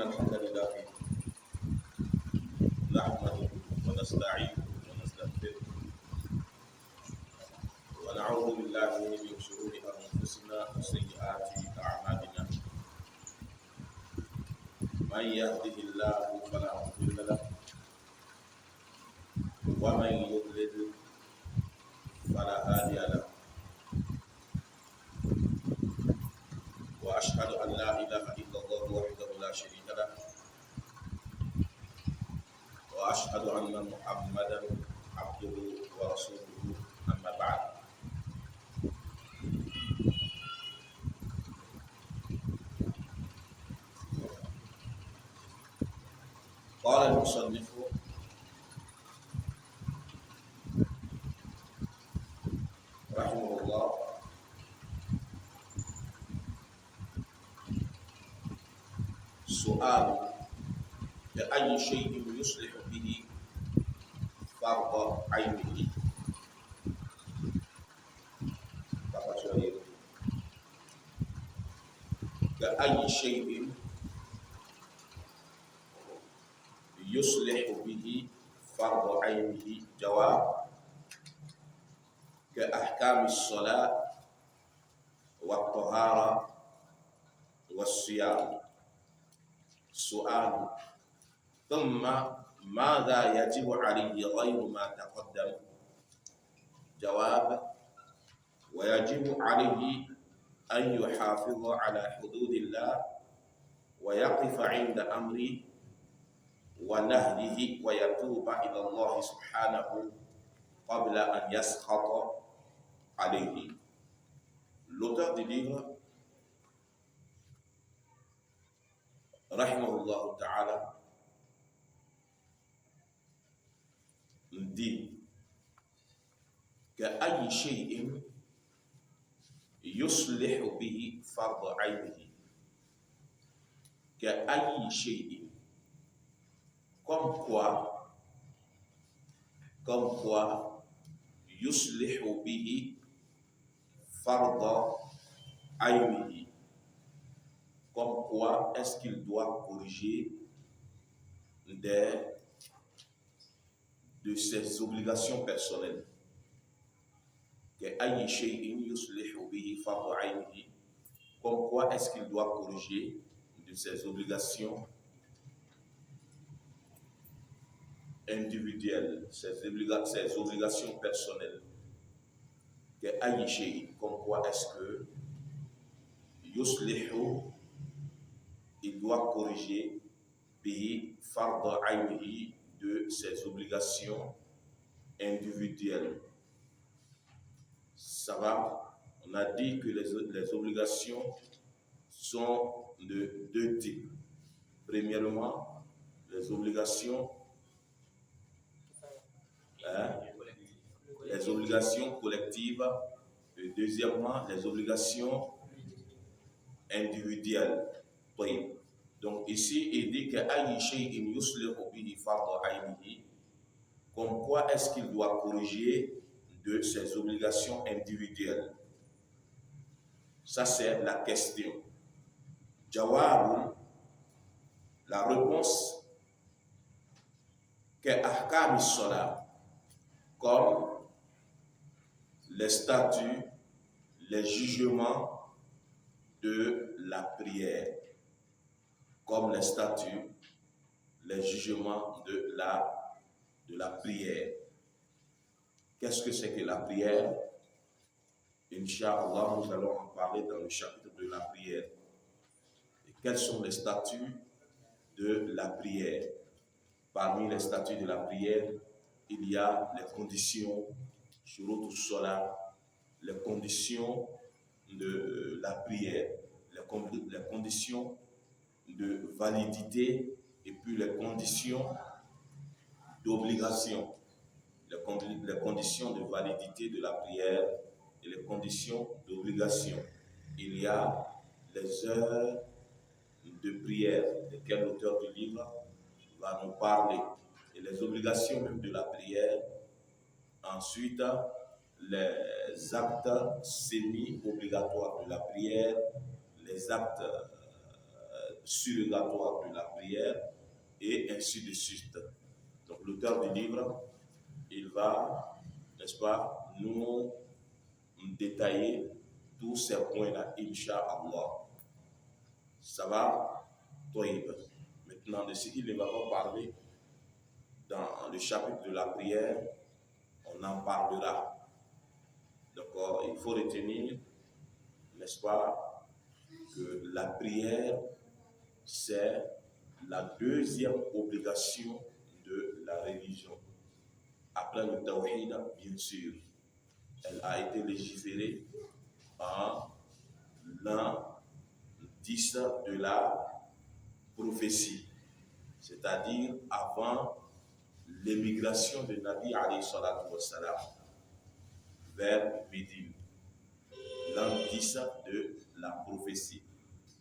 الحمد لله نحمده ونستعينه ونستغفره ونعوذ بالله من شرور انفسنا وسيئات اعمالنا من يهده الله فلا مضل له ومن يضلل فلا هادي له واشهد ان لا اله الا الله وحده لا شريك له واشهد ان محمدا عبده ورسوله اما بعد. قال المصنف رحمه الله: سؤال: بأي شيء يصلح به فرض عينه؟ بأي شيء يصلح به فرض عينه؟ جواب: كأحكام الصلاة والطهارة والصيام. سؤال: ثم ماذا يجب عليه غير ما تقدم؟ جواب: ويجب عليه أن يحافظ على حدود الله ويقف عند أمره ونهيه ويتوب إلى الله سبحانه قبل أن يسخط عليه. L'auteur du livre, rahimahullah ta'ala, dit كأي شيء يصلح به فرض عينه. كأي شيء, comme quoi يصلح به فرض عينه, comme quoi est-ce qu'il doit corriger de ses obligations personnelles. كأي شيء يصلح به فرض عينه, comme quoi est-ce qu'il doit corriger de ses obligations individuelles, ses obligations personnelles. كأي شيء, comme quoi est-ce que يصلح, il doit corriger به فرض عينه, de ses obligations individuelles. Ça va? On a dit que les obligations sont de deux types. Premièrement, les obligations collectives, et deuxièmement, les obligations individuelles. Donc ici, il dit que comme quoi est-ce qu'il doit corriger de ses obligations individuelles. Ça, c'est la question. Jawab, la réponse, que ahkam as-salat, comme les statuts, les jugements de la prière. Comme les statuts, les jugements de la prière. Qu'est-ce que c'est que la prière? Inch'Allah, nous allons en parler dans le chapitre de la prière. Et quels sont les statuts de la prière? Parmi les statuts de la prière, il y a les conditions, shurut as-salat, les conditions de la prière, les conditions de validité et puis les conditions d'obligation. Les conditions de validité de la prière et les conditions d'obligation. Il y a les heures de prière, desquelles l'auteur du livre va nous parler, et les obligations même de la prière. Ensuite, les actes semi-obligatoires de la prière, les actes surrogatoire de la prière, et ainsi de suite. Donc l'auteur du livre, il va, n'est-ce pas, nous détailler tous ces points-là, Inch'Allah. Ça va, Toïb. Maintenant, de ce qu'il ne va pas parler dans le chapitre de la prière, on en parlera. Donc, il faut retenir, n'est-ce pas, que la prière, c'est la deuxième obligation de la religion. Après le tawhid, bien sûr, elle a été légiférée en l'an 10 de la prophétie, c'est-à-dire avant l'émigration de Nabi alayhi salatu wassalam vers Médine. L'an 10 de la prophétie.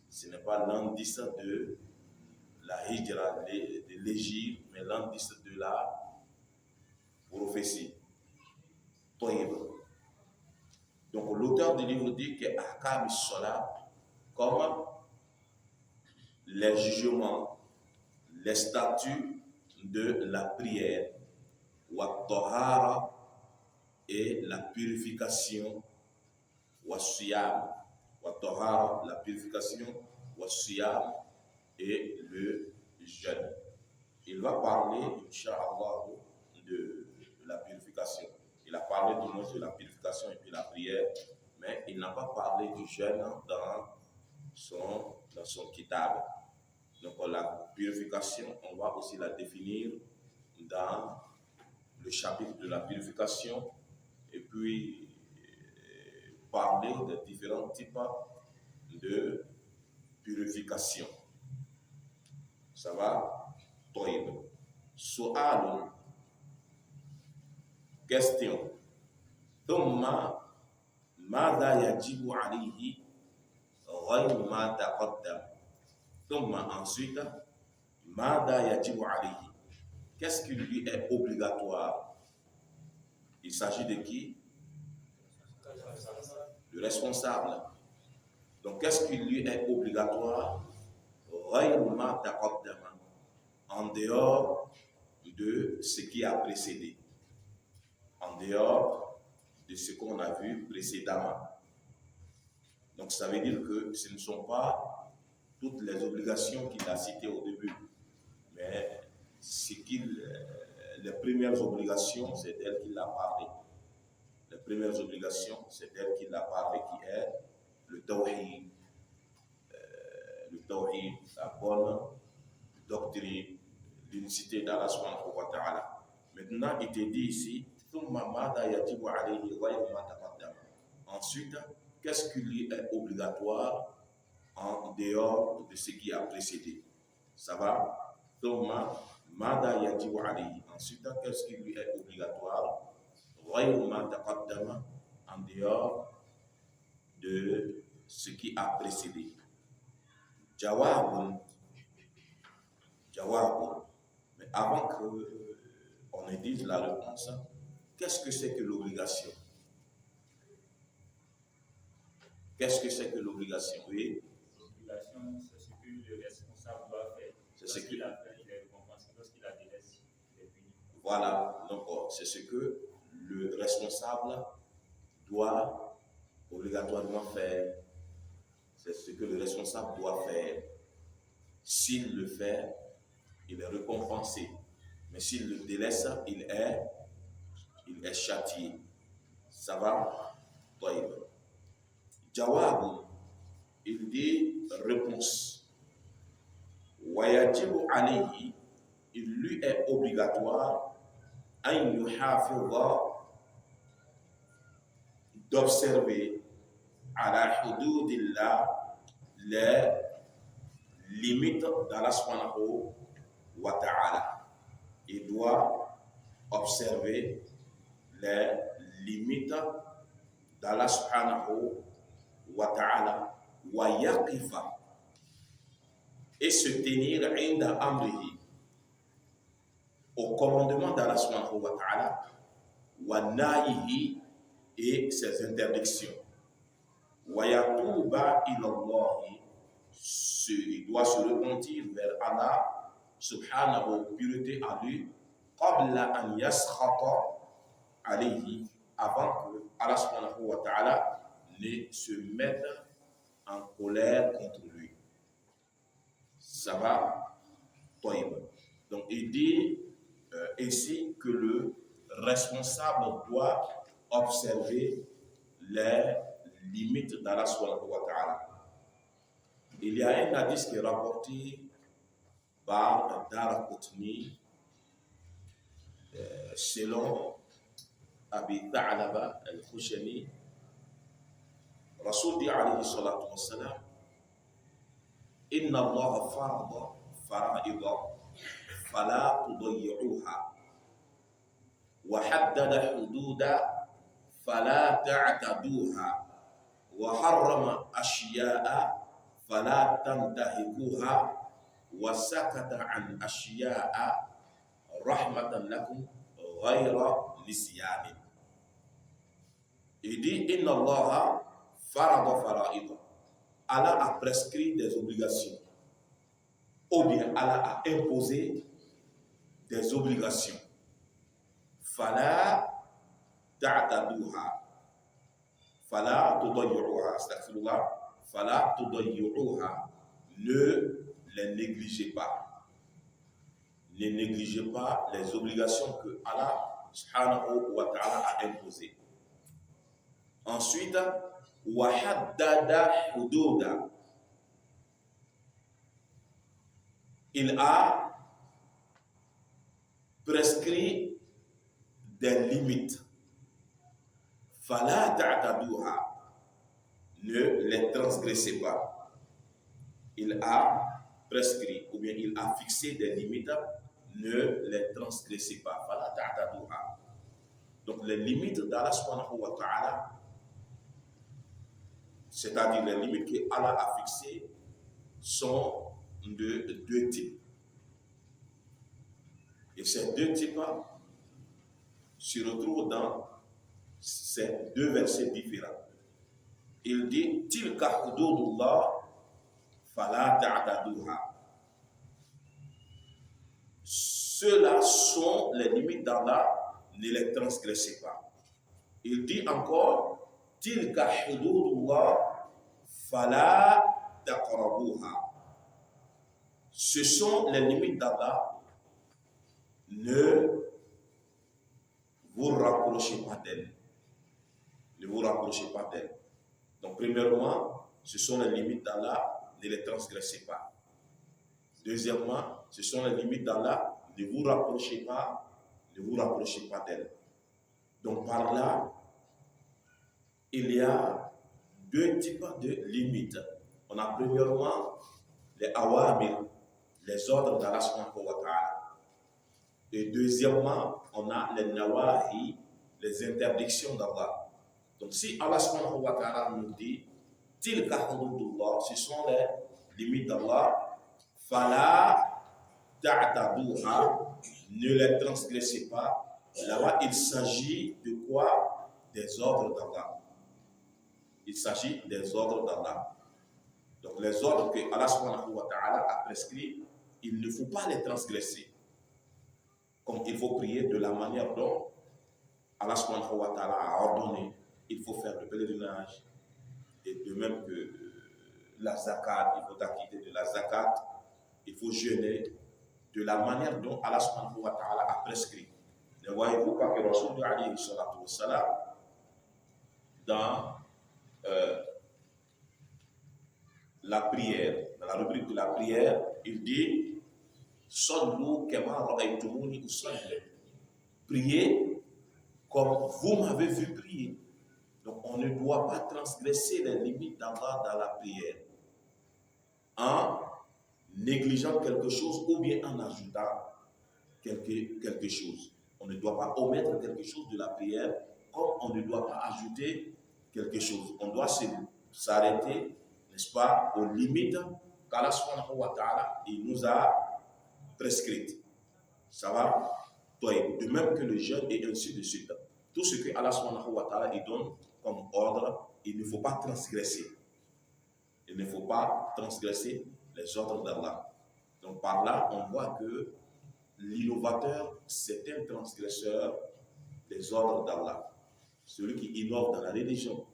Ce n'est pas l'an 10 de la hijra, de l'Égypte, mais l'an 10 de la prophétie. Donc l'auteur du livre dit que Ahkam Salat, comme les jugements, les statuts de la prière, wa tahara, et la purification, wa siyam, wa tahara, la purification, wa siyam, et le jeûne. Il va parler, Inch'Allah, de la purification. Il a parlé du mot de la purification et puis la prière, mais il n'a pas parlé du jeûne dans son kitab. Donc la purification, on va aussi la définir dans le chapitre de la purification et puis parler de différents types de purification. Ça va? Toïb. Su'al. Question. ثم ماذا يجب عليه غير ما تقدم. ثم ensuite ماذا يجب عليه. Qu'est-ce qui lui est obligatoire? Il s'agit de qui? Le responsable. Donc qu'est-ce qui lui est obligatoire? غير ما تقدم. En dehors de ce qui a précédé. En dehors de ce qu'on a vu précédemment. Donc ça veut dire que ce ne sont pas toutes les obligations qu'il a citées au début, mais les premières obligations, c'est d'elles qu'il a parlé. Les premières obligations, c'est d'elles qu'il a parlé, qui est le tawhid, la bonne doctrine, l'unicité d'Allah subhanahu wa ta'ala. Maintenant, il te dit ici, ensuite, qu'est-ce qui lui est obligatoire en dehors de ce qui a précédé? Ça va? Ensuite, qu'est-ce qui lui est obligatoire en dehors de ce qui a précédé? Jawabun. Mais avant qu'on ne dise la réponse, qu'est-ce que c'est que l'obligation? Qu'est-ce que c'est que l'obligation? Oui. L'obligation, c'est ce que le responsable doit faire. C'est ce qu'il a fait, il est récompensé. Lorsqu'il a délaissé, il est puni. Voilà, donc c'est ce que le responsable doit obligatoirement faire. C'est ce que le responsable doit faire. S'il le fait, il est récompensé. Mais s'il le délaisse, il est châtié. Ça va? Jawab, il dit réponse. Wayajibu alayhi, il lui est obligatoire an yuhafidha, d'observer ala hududillah, les limites d'Allah subhanahu wa ta'ala. Il doit observer les limites d'Allah subhanahu wa ta'ala wa yaqifa, et se tenir inda amrihi, au commandement d'Allah subhanahu wa ta'ala, wa nahihi, et ses interdictions. Wa yatuba ila Allah, il doit se repentir vers Allah subhanahu, pureté à lui, qabla an yaskhata alayhi, avant que Allah subhanahu wa ta'ala ne se mette en colère contre lui. Ça va? Taïb. Donc il dit ici que le responsable doit observer les limites d'Allah subhanahu wa ta'ala. Il y a un hadith qui est rapporté par Daraqutni selon Abi Tha'laba al-Khushani. Rasul dit alayhi salatu wa salam, Inna Allah farada fara'ida fala tudayyi'uha wa haddada hududa fala ta'taduha wa harrama ashiya'a fala tantahikuha wa sakata an ashiya'a rahmatan lakum ghayra nisyanin. Il dit Inna Allah farada fara'ida. Allah a prescrit des obligations, ou bien Allah a imposé des obligations. Fala ta'taduha, fala tudayyuha, astaghfirullah, fala tudayyuha, ne les négligez pas. Ne négligez pas les obligations que Allah subhanahu wa ta'ala a imposées. Ensuite, wa haddada hududa, il a prescrit des limites. Fala ta'taduha, ne les transgressez pas. Il a prescrit, ou bien il a fixé des limites, ne les transgressez pas. Fala ta'taduha. Donc les limites d'Allah subhanahu wa ta'ala, c'est-à-dire les limites que Allah a fixées, sont de deux types. Et ces deux types se retrouvent dans ces deux versets différents. Il dit Tilka hududullah fala ta'taduha. Ceux-là sont les limites d'Allah, ne les transgressez pas. Il dit encore Tilka hududullah fala taqrabuha. Ce sont les limites d'Allah, ne vous rapprochez pas d'elles. Ne vous rapprochez pas d'elles. Donc premièrement, ce sont les limites d'Allah, ne les transgressez pas. Deuxièmement, ce sont les limites d'Allah, ne vous rapprochez pas d'elles. Donc par là, il y a deux types de limites. On a premièrement les awamir, les ordres d'Allah subhanahu wa ta'ala. Et deuxièmement, on a les nawahi, les interdictions d'Allah. Donc si Allah subhanahu wa ta'ala nous dit Tilka hududullah, ce sont les limites d'Allah, fala ta'taduha, ne les transgressez pas. Là-bas, il s'agit de quoi? Des ordres d'Allah. Il s'agit des ordres d'Allah. Donc les ordres que Allah subhanahu wa ta'ala a prescrits, il ne faut pas les transgresser. Comme il faut prier de la manière dont Allah subhanahu wa ta'ala a ordonné. Il faut faire le pèlerinage. Et de même que la zakat, il faut acquitter de la zakat. Il faut jeûner de la manière dont Allah subhanahu wa ta'ala a prescrit. Ne voyez-vous pas que Rasul alayhi salatu wa salam, dans la prière, dans la rubrique de la prière, il dit Sallu kama ra'aytumuni usalli. Priez comme vous m'avez vu prier. Donc on ne doit pas transgresser les limites d'Allah dans la prière en négligeant quelque chose ou bien en ajoutant quelque chose. On ne doit pas omettre quelque chose de la prière comme on ne doit pas ajouter quelque chose. On doit s'arrêter, n'est-ce pas, aux limites qu'Allah subhanahu wa ta'ala il nous a prescrites. Ça va? De même que le jeûne et ainsi de suite. Tout ce que Allah subhanahu wa ta'ala il donne comme ordre, il ne faut pas transgresser. Il ne faut pas transgresser les ordres d'Allah. Donc par là, on voit que l'innovateur, c'est un transgresseur des ordres d'Allah. Celui qui innove dans la religion.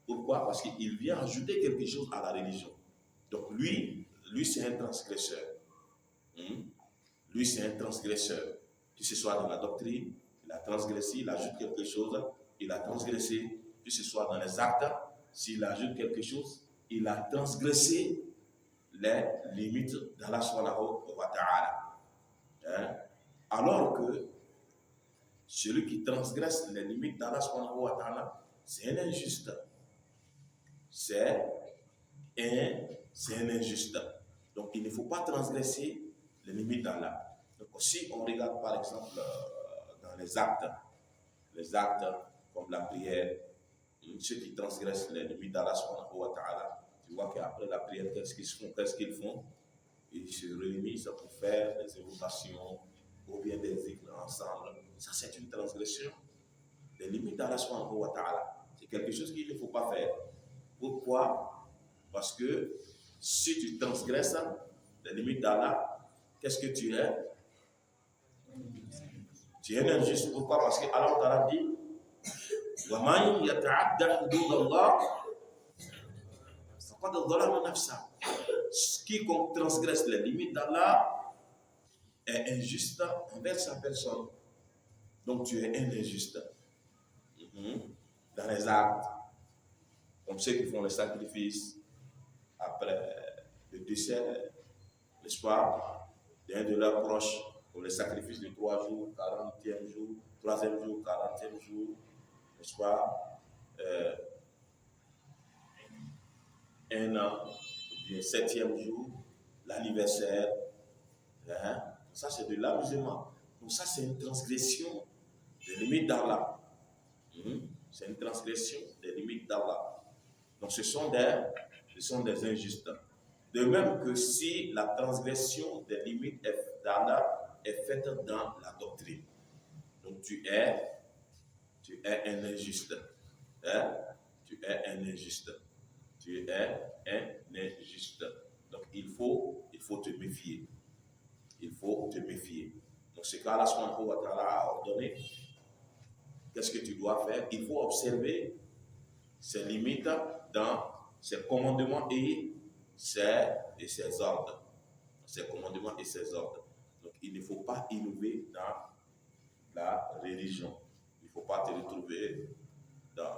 Pourquoi? Parce qu'il vient ajouter quelque chose à la religion. Donc lui c'est un transgresseur. Lui, c'est un transgresseur. Que ce soit dans la doctrine, il a transgressé, il ajoute quelque chose, il a transgressé. Que ce soit dans les actes, s'il ajoute quelque chose, il a transgressé les limites d'Allah subhanahu wa ta'ala. Alors que celui qui transgresse les limites d'Allah subhanahu wa ta'ala, c'est un injuste. C'est un injuste. Donc il ne faut pas transgresser les limites d'Allah. Donc si on regarde par exemple dans les actes comme la prière, ceux qui transgressent les limites d'Allah subhanahu wa ta'ala, tu vois qu'après la prière, qu'est-ce qu'ils font? Ils se réunissent pour faire des évocations ou bien des zikrs ensemble. Ça, c'est une transgression des limites d'Allah subhanahu wa ta'ala. C'est quelque chose qu'il ne faut pas faire. Pourquoi? Parce que si tu transgresses les limites d'Allah, qu'est-ce que tu es? Tu es injuste. Pourquoi? Parce que Allah Ta'ala dit وَمَنْ يَتَعَدَّ حُدُودَ اللَّهِ فَقَدْ ظَلَمَ نَفْسَهُ. Quiconque transgresse les limites d'Allah est injuste envers sa personne. Donc tu es un injuste. Dans les actes, comme ceux qui font les sacrifices après le décès, n'est-ce pas, d'un de leurs proches, comme les sacrifices de 3 jours, 40e jour, 3e jour, 40e jour, n'est-ce pas, 1 an, ou bien 7e jour, l'anniversaire. Ça, c'est de l'amusement. Donc ça, c'est une transgression des limites d'Allah. C'est une transgression des limites d'Allah. Donc ce sont des injustes. De même que si la transgression des limites d'Allah est faite dans la doctrine. Donc tu es un injuste. Tu es un injuste. Tu es un injuste. Donc il faut te méfier. Il faut te méfier. Donc ce qu'Allah subhanahu wa ta'ala a ordonné, qu'est-ce que tu dois faire? Il faut observer ses limites dans ses commandements et ses ordres. Ses commandements et ses ordres. Donc il ne faut pas innover dans la religion. Il ne faut pas te retrouver dans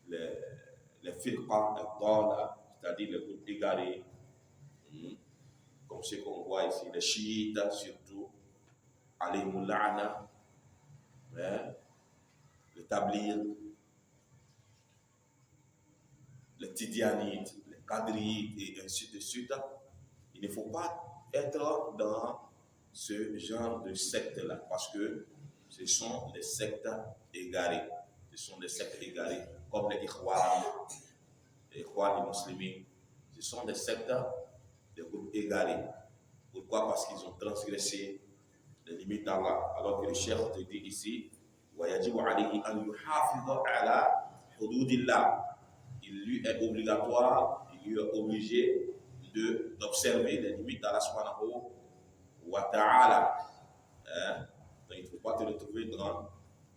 les firqa, c'est-à-dire les groupes égarés, comme ce qu'on voit ici, les chiites surtout, alayhimul la'na, le tablir, les tidianites, les qadrites et ainsi de suite. Il ne faut pas être dans ce genre de secte-là, parce que ce sont des sectes égarées. Ce sont des sectes égarées, comme les Ikhwan musulmans. Ce sont des sectes, des groupes égarés. Pourquoi? Parce qu'ils ont transgressé les limites d'Allah. Alors que le chef te dit ici, وَيَجِبُ عَلَيْهِ أَنْ يُحَافِظَ عَلَى حُدُودِ اللَّهِ. Il lui est obligatoire, il lui est obligé d'observer les limites d'Allah subhanahu wa ta'ala. Donc il ne faut pas te retrouver dans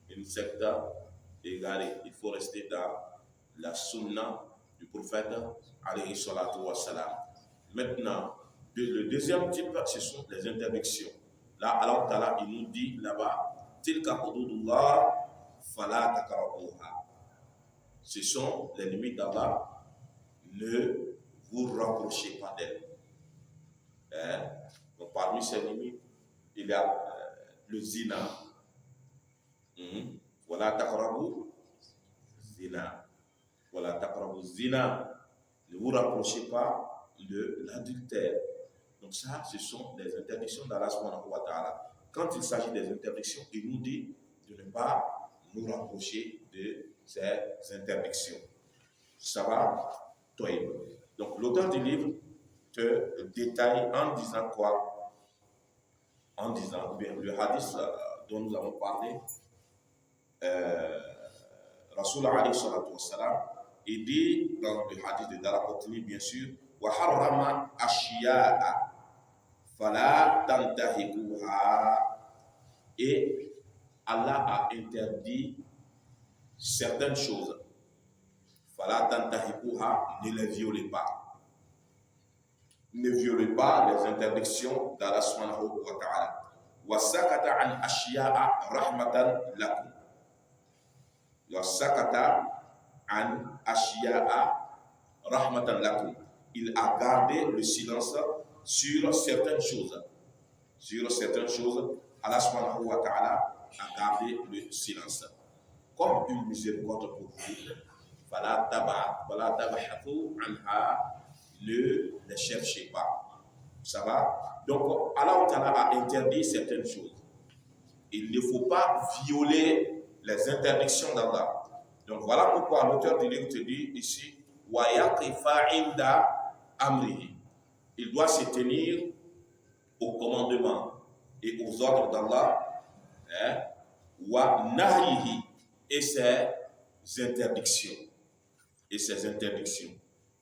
une secte égarée. Il faut rester dans la sunna du prophète alayhi salatu wa salam. Maintenant, le deuxième type, ce sont les interdictions. Là, Allah Ta'ala, il nous dit là-bas, tilka hududullah fala taqrabuha. Ce sont les limites d'Allah, ne vous rapprochez pas d'elles. Donc parmi ces limites, il y a le zina. Voilà taqrabu zina. Voilà taqrabu zina. Ne vous rapprochez pas de l'adultère. Donc ça, ce sont des interdictions d'Allah subhanahu wa ta'ala. Quand il s'agit des interdictions, il nous dit de ne pas nous rapprocher de ces interdictions. Ça va? Toi. Donc l'auteur du livre te détaille en disant quoi? En disant, bien, le hadith dont nous avons parlé, Rasul alayhi salatu wa salam, il dit dans le hadith de Daraqutni, bien sûr, وحرم أشياء فلا تنتهكوها. Et Allah a interdit certaines choses. فلا تنتهكوها, ne les violez pas. Ne violez pas les interdictions d'Allah subhanahu wa ta'ala. وسكت عن أشياء رحمة لكم. وسكت عن أشياء رحمة لكم. Il a gardé le silence sur certaines choses. Sur certaines choses, Allah subhanahu wa ta'ala a gardé le silence. Comme une miséricorde pour vous. Fala tabahathu anha, ne les cherchez pas. Ça va? Donc, Allah ta'ala a interdit certaines choses. Il ne faut pas violer les interdictions d'Allah. Donc, voilà pourquoi l'auteur du livre te dit ici, wa yaqifa inda amrihi. Il doit se tenir aux commandements et aux ordres d'Allah, wa nahyihi, et ses interdictions. Et ses interdictions.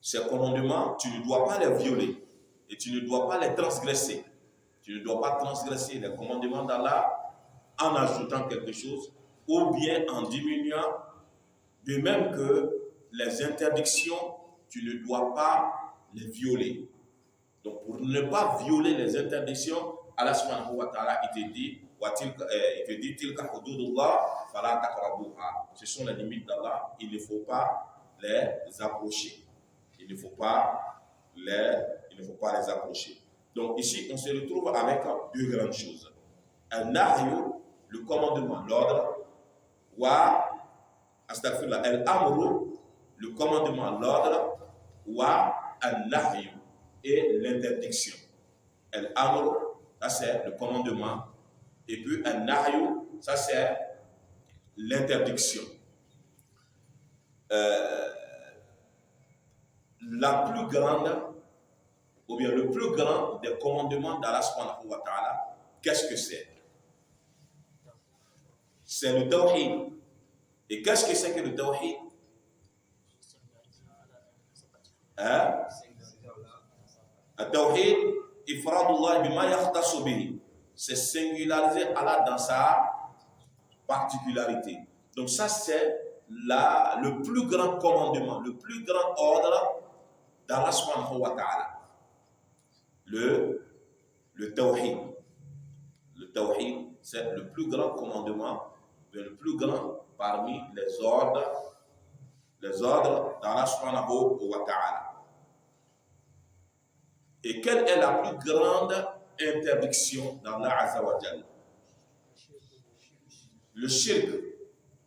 Ces commandements, tu ne dois pas les violer et tu ne dois pas les transgresser. Tu ne dois pas transgresser les commandements d'Allah en ajoutant quelque chose ou bien en diminuant. De même que les interdictions, tu ne dois pas les violer. Donc, pour ne pas violer les interdictions, Allah subhanahu wa ta'ala, il te dit, tilka hududullah fala taqrabuha. Ce sont les limites d'Allah, il ne faut pas les approcher. Il ne faut pas les approcher. Donc ici, on se retrouve avec deux grandes choses. Un nahyu, le commandement, l'ordre, wa astaghfirullah, al-amru, le commandement, l'ordre, wa al-nahyu, et l'interdiction. Al-amru, ça c'est le commandement, et puis al-nahyu, ça c'est l'interdiction. La plus grande, ou bien le plus grand des commandements d'Allah subhanahu wa ta'ala, qu'est-ce que c'est? C'est le tawhid. Et qu'est-ce que c'est que le tawhid? Le tawhid, ifradullah bima yakhtassu bihi. C'est singulariser Allah dans sa particularité. Donc ça c'est le plus grand commandement, le plus grand ordre d'Allah subhanahu wa ta'ala. Le tawhid. Le tawhid, c'est le plus grand commandement, le plus grand parmi les ordres d'Allah subhanahu wa ta'ala. Et quelle est la plus grande interdiction d'Allah azza wa jalla? Le shirk.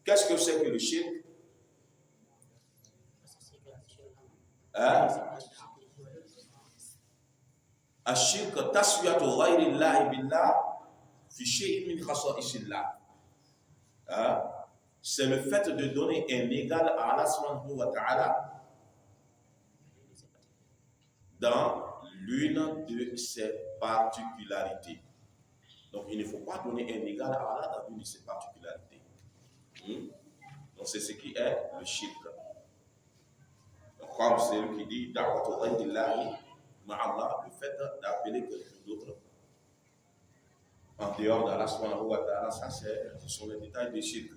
Qu'est-ce que c'est que le shirk? الشرك تسوية غير الله بالله في شيء من خصائص الله. C'est le fait de donner un égal à Allah subhanahu wa ta'ala dans l'une de ses particularités. Donc il ne faut pas donner un égal à Allah dans l'une de ses particularités. Donc c'est ce qui est le shirk. Comme c'est lui qui dit da'watu ghayrillahi ma'allah, le fait d'appeler quelqu'un d'autre en dehors d'Allah subhanahu wa ta'ala, ça ce sont les détails du shirk.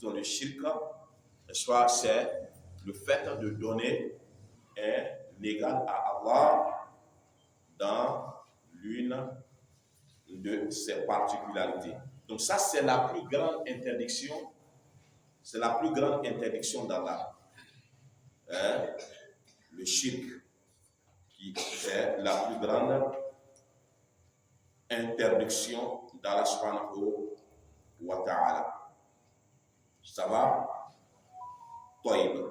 Donc le shirk, c'est le fait de donner un égal à Allah dans l'une de ses particularités. Donc ça c'est la plus grande interdiction, c'est la plus grande interdiction d'Allah. Le shirk, qui est la plus grande interdiction d'Allah subhanahu wa ta'ala. Ça va? Taïb.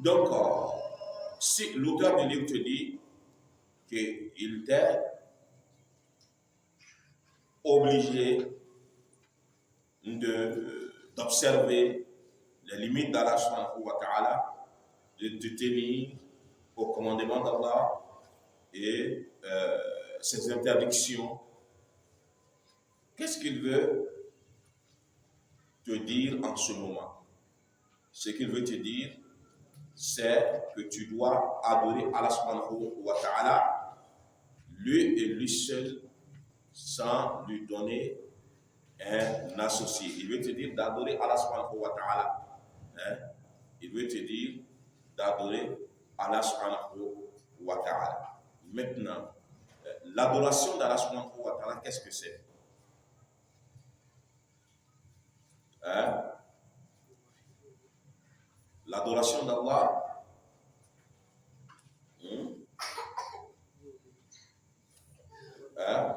Donc, si l'auteur du livre te dit qu'il t'est obligé d'observer les limites d'Allah subhanahu wa ta'ala, de te tenir au commandement d'Allah et ses interdictions, qu'est-ce qu'il veut te dire en ce moment? Ce qu'il veut te dire, c'est que tu dois adorer Allah subhanahu wa ta'ala, lui et lui seul, sans lui donner un associé. Il veut te dire d'adorer Allah subhanahu wa ta'ala. Hein? Il veut te dire d'adorer Allah subhanahu wa ta'ala. Maintenant, l'adoration d'Allah subhanahu wa ta'ala, qu'est-ce que c'est? Hein? L'adoration d'Allah, hein?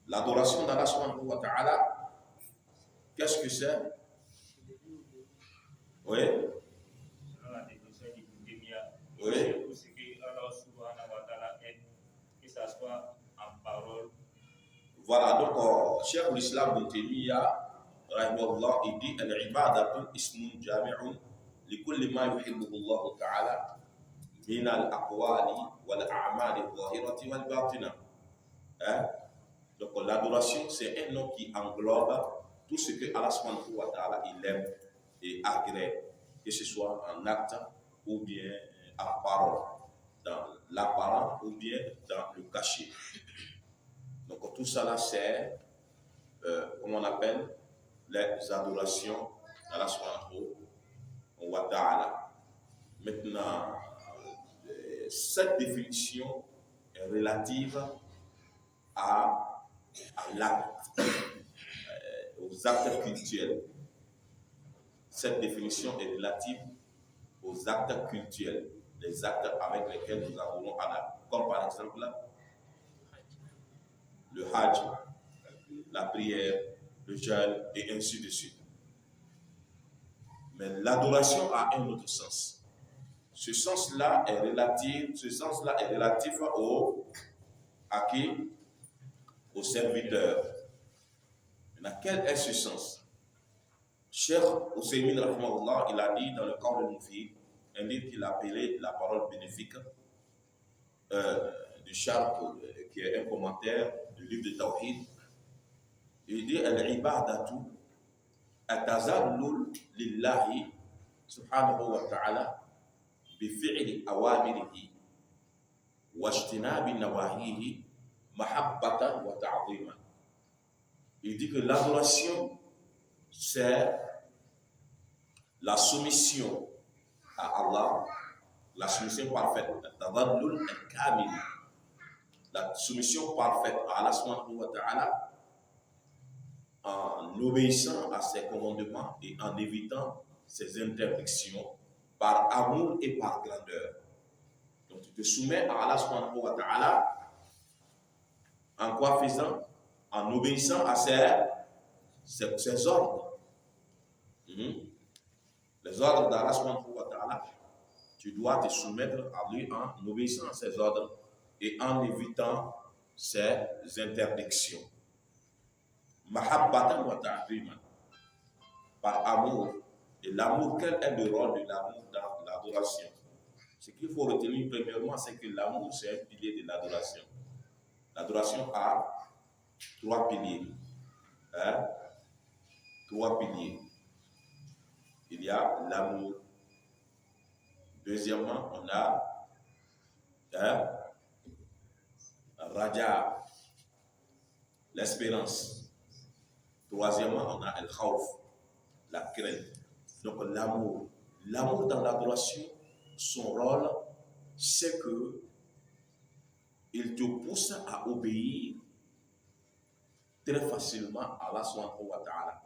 L'adoration d'Allah subhanahu wa ta'ala, qu'est-ce que c'est? Oui. Selon la définition d'Ibn Taymiyyah, Oui. tout ce que Allah subhanahu wa ta'ala aide, que ce soit en parole. Voilà, donc, Cheikh l'Islam Ibn Taymiyyah, rahimahullah, il dit al-ibadatu ismun jami'un li kulli ma yuhibbuhu Allah ta'ala min al-aqwali wal a'mali adh-dhahirati wal batina. Hein? Donc, l'adoration, c'est un nom qui englobe tout ce que Allah subhanahu wa ta'ala il aime et agrée, que ce soit en acte ou bien en parole, dans l'apparent ou bien dans le cachet. Donc tout ça là, c'est, comme on appelle, les adorations d'Allah subhanahu wa ta'ala. Maintenant, cette définition est relative à l'acte, aux actes cultuels. Cette définition est relative aux actes cultuels, les actes avec lesquels nous adorons Allah, comme par exemple le hajj, la prière, le jeûne et ainsi de suite. Mais l'adoration a un autre sens. Ce sens-là est relatif à qui? Au serviteur. Maintenant, quel est ce sens? Cheikh Ousaymin rahimahullah, il a dit dans le Qawl al-Mufid, un livre qu'il a appelé La parole bénéfique, du Charq, qui est un commentaire du livre de Tawhid. Il dit al-ibadatu atazallul lillahi subhanahu wa ta'ala bi fi'li awamirihi wa ijtinabi nawahihi mahabbatan wa ta'ziman. Il dit que l'adoration, c'est la soumission à Allah, la soumission parfaite, la soumission parfaite à Allah subhanahu wa ta'ala, en obéissant à ses commandements et en évitant ses interdictions par amour et par grandeur. Donc tu te soumets à Allah subhanahu wa ta'ala en quoi faisant? En obéissant à ses ordres. Les ordres d'Allah subhanahu wa ta'ala, tu dois te soumettre à lui en obéissant à ses ordres et en évitant ses interdictions. Mahabbatan wa ta'ziman, par amour. Et l'amour, quel est le rôle de l'amour dans l'adoration? Ce qu'il faut retenir premièrement, c'est que l'amour, c'est un pilier de l'adoration. L'adoration a 3 piliers. Hein? 3 piliers. Il y a l'amour. Deuxièmement, on a Raja, l'espérance. Troisièmement, on a El Khawf, la crainte. Donc l'amour. L'amour dans l'adoration, son rôle, c'est que il te pousse à obéir très facilement à Allah subhanahu wa ta'ala.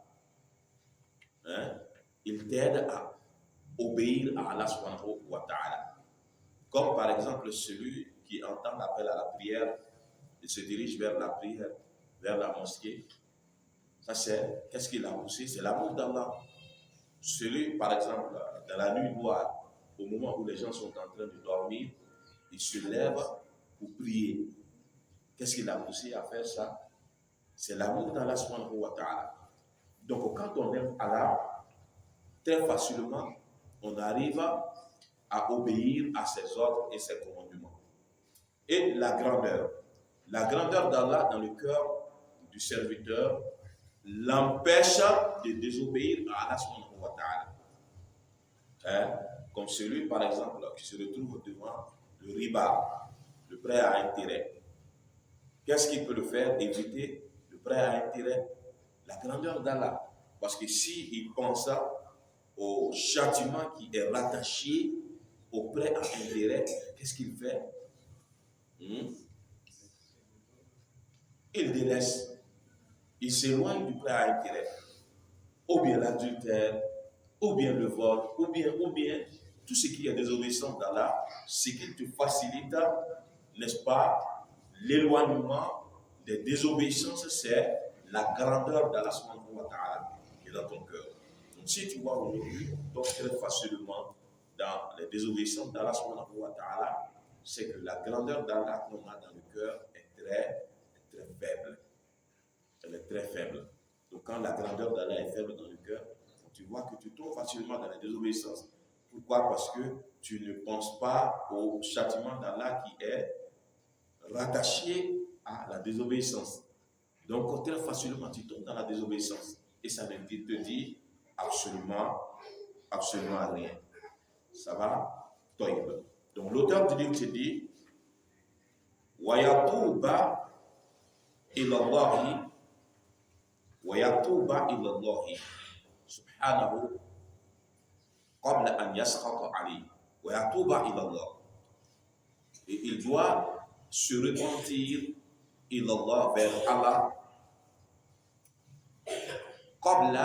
Hein? Il t'aide à obéir à Allah subhanahu wa ta'ala. Comme par exemple celui qui entend l'appel à la prière, il se dirige vers la prière, vers la mosquée. Ça c'est, qu'est-ce qui l'a poussé? C'est l'amour d'Allah. Celui, par exemple, dans la nuit noire, au moment où les gens sont en train de dormir, il se lève pour prier. Qu'est-ce qui l'a poussé à faire ça? C'est l'amour d'Allah subhanahu wa ta'ala. Donc quand on aime Allah, très facilement, on arrive à obéir à ses ordres et ses commandements. Et la grandeur d'Allah dans le cœur du serviteur l'empêche de désobéir à Allah subhanahu wa ta'ala. Hein, comme celui, par exemple, qui se retrouve devant le riba, le prêt à intérêt. Qu'est-ce qu'il peut le faire? Éviter le prêt à intérêt. La grandeur d'Allah. Parce que s'il pense au châtiment qui est rattaché au prêt à intérêt, qu'est-ce qu'il fait? Il délaisse. Il s'éloigne du prêt à intérêt. Ou bien l'adultère, ou bien le vol, ou bien, tout ce qui est désobéissance d'Allah, c'est qu'il te facilite, n'est-ce pas, l'éloignement des désobéissances, c'est la grandeur d'Allah subhanahu wa ta'ala qui est dans ton cœur. Donc si tu vois aujourd'hui, on tombe très facilement dans les désobéissances d'Allah subhanahu wa ta'ala, c'est que la grandeur d'Allah qu'on a dans le cœur est très faible. Elle est très faible. Donc quand la grandeur d'Allah est faible dans le cœur, tu vois que tu tombes facilement dans la désobéissance. Pourquoi? Parce que tu ne penses pas au châtiment d'Allah qui est rattaché à la désobéissance. Donc très facilement tu tombes dans la désobéissance. Et ça ne te dit absolument rien. Ça va? Donc l'auteur du livre te dit وَيَتُوبَ إِلَى اللَّهِ وَيَتُوبَ إِلَى اللَّهِ سبحانه قبل أن يسخط عليه ويتوب إلى الله. Et il doit se repentir إلى الله vers Allah قبل